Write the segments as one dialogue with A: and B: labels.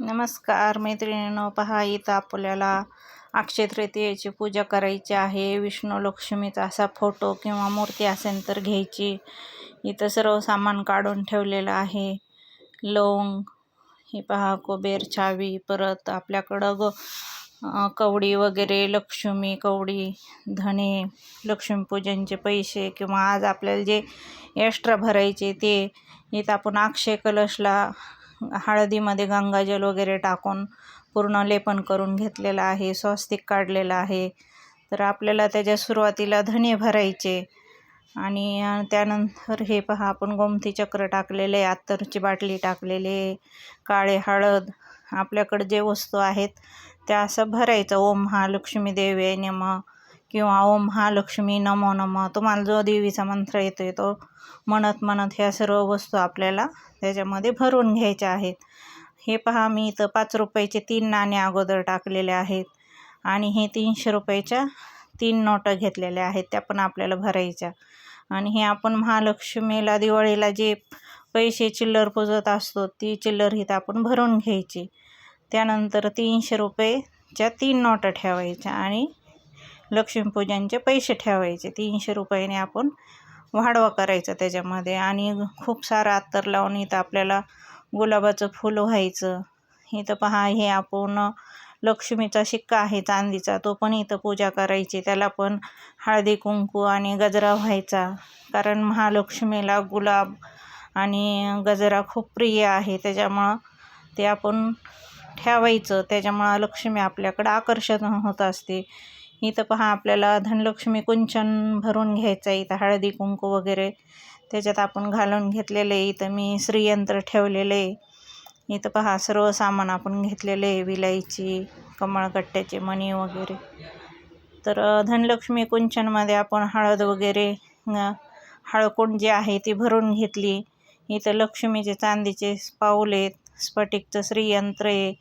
A: नमस्कार मैत्रिणींनो, पहा इथं आपल्याला अक्षय तृतीयेची पूजा करायची आहे. विष्णू लक्ष्मीचा असा फोटो किंवा मूर्ती असेल तर घ्यायची. इथं सर्व सामान काढून ठेवलेलं आहे. लवंग, हे पहा कुबेर चावी, परत आपल्याकडं कवडी वगैरे, लक्ष्मी कवडी, धने, लक्ष्मीपूजनचे पैसे किंवा आज आपल्याला जे एक्स्ट्रा भरायचे ते. इथं आपण अक्षय कलशला हळदीमध्ये गंगाजल वगैरे टाकून पूर्ण लेपन करून घेतलेलं आहे. स्वस्तिक काढलेलं आहे. तर आपल्याला त्याच्या सुरुवातीला धने भरायचे आणि त्यानंतर हे पहा आपण गोमती चक्र टाकलेले, अत्तरची बाटली टाकलेले, काळे हळद, आपल्याकडे जे वस्तू आहेत त्या असं भरायचं. ओम महालक्ष्मी देवे नमः किंवा ओम महालक्ष्मी नमो नमः, तुम्हाला जो देवीचा मंत्र येतोय तो म्हणत ह्या सर्व वस्तू आपल्याला त्याच्यामध्ये भरून घ्यायच्या आहेत. हे पहा मी इथं 5 रुपयाचे 3 नाणे अगोदर टाकलेले आहेत आणि हे 300 रुपयाच्या 3 नोटा घेतलेल्या आहेत, त्या पण आपल्याला भरायच्या. आणि हे आपण महालक्ष्मीला दिवाळीला जे पैसे चिल्लर पुजत असतो ती चिल्लर इथं आपण भरून घ्यायची. त्यानंतर 300 रुपयाच्या 3 नोटा ठेवायच्या आणि लक्ष्मीपूजनचे पैसे ठेवायचे. 300 रुपयाने आपण वाढवा करायचा त्याच्यामध्ये आणि खूप सारं अत्तर लावून इथं आपल्याला गुलाबाचं फूल व्हायचं. इथं पहा हे आपण लक्ष्मीचा शिक्का आहे चांदीचा, तो पण इथं पूजा करायची. त्याला पण हळदी कुंकू आणि गजरा व्हायचा, कारण महालक्ष्मीला गुलाब आणि गजरा खूप प्रिय आहे, त्याच्यामुळं ते आपण ठेवायचं. त्याच्यामुळं लक्ष्मी आपल्याकडं आकर्षण होत असते. इथं पहा आपल्याला धनलक्ष्मी कुंचन भरून घ्यायचं. इथं हळदी कुंकू वगैरे त्याच्यात आपण घालून घेतलेलं आहे. इथं मी श्रीयंत्र ठेवलेलं आहे. इथं पहा सर्व सामान आपण घेतलेलं आहे, विलायची, कमळगट्ट्याचे मणी वगैरे. तर धनलक्ष्मी कुंचनमध्ये आपण हळद वगैरे, हळकुंड जे आहे ती भरून घेतली. इथं लक्ष्मीचे चांदीचे पाऊल आहेत, स्फटिकचं श्रीयंत्र आहे,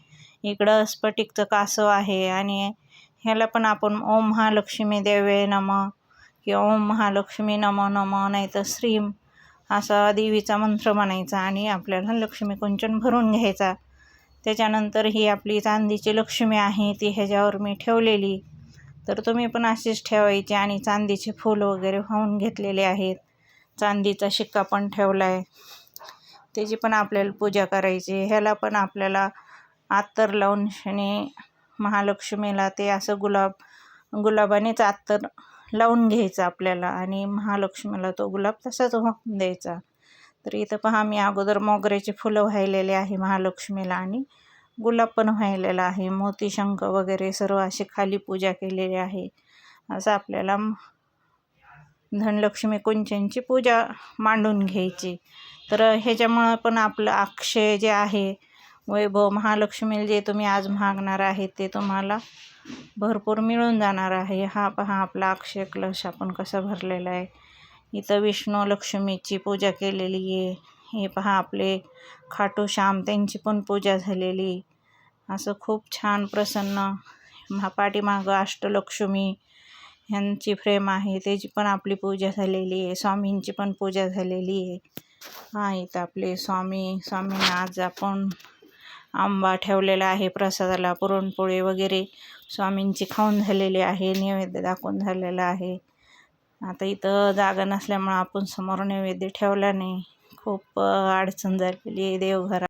A: इकडं स्फटिकचं कासव आहे आणि ह्याला पण आपण ओम महालक्ष्मी देवे नमः किंवा ओम महालक्ष्मी नमो नमः नाहीतर श्रीम असा देवीचा मंत्र म्हणायचा आणि आपल्याला लक्ष्मी कुंचन भरून घ्यायचा. त्याच्यानंतर ही आपली चांदीची लक्ष्मी आहे ती ह्याच्यावर मी ठेवलेली. तर तुम्ही पण अशीच ठेवायची आणि चांदीचे फूल वगैरे वाहून घेतलेले आहेत. चांदीचा शिक्का पण ठेवला आहे, त्याची पण आपल्याला पूजा करायची. ह्याला पण आपल्याला अत्तर लावून आणि महालक्ष्मीला ते असं गुलाबानेच अत्तर लावून घ्यायचं आपल्याला आणि महालक्ष्मीला तो गुलाब तसाच वाहून द्यायचा. तर इथं पहा मी अगोदर मोगऱ्याची फुलं वाहिलेले आहे महालक्ष्मीला आणि गुलाब पण वाहिलेला आहे. मोती शंख वगैरे सर्व अशी खाली पूजा केलेली आहे. असं आपल्याला धनलक्ष्मी कुंचनची पूजा मांडून घ्यायची. तर ह्याच्यामुळं पण आपलं अक्षय जे आहे, वैभव, महालक्ष्मीला जे तुम्ही आज मागणार आहे ते तुम्हाला भरपूर मिळून जाणार आहे. हा पहा आपला अक्षय कलश आपण कसा भरलेला आहे. इथं विष्णू लक्ष्मीची पूजा केलेली आहे. हे पहा आपले खाटू श्याम, त्यांची पण पूजा झालेली. असं खूप छान प्रसन्न पाठीमागं अष्टलक्ष्मी ह्यांची फ्रेम आहे, त्याची पण आपली पूजा झालेली आहे. स्वामींची पण पूजा झालेली आहे. हा इथं आपले स्वामींना आज आपण आंबा ठेवलेला आहे प्रसादाला, पुरणपोळी वगैरे स्वामींची खाऊन झालेली आहे, नैवेद्य दाखवून झालेला आहे. आता इथं जागा नसल्यामुळं आपण समोर नैवेद्य ठेवला नाही. खूप अडचण झालेली आहे देवघरात.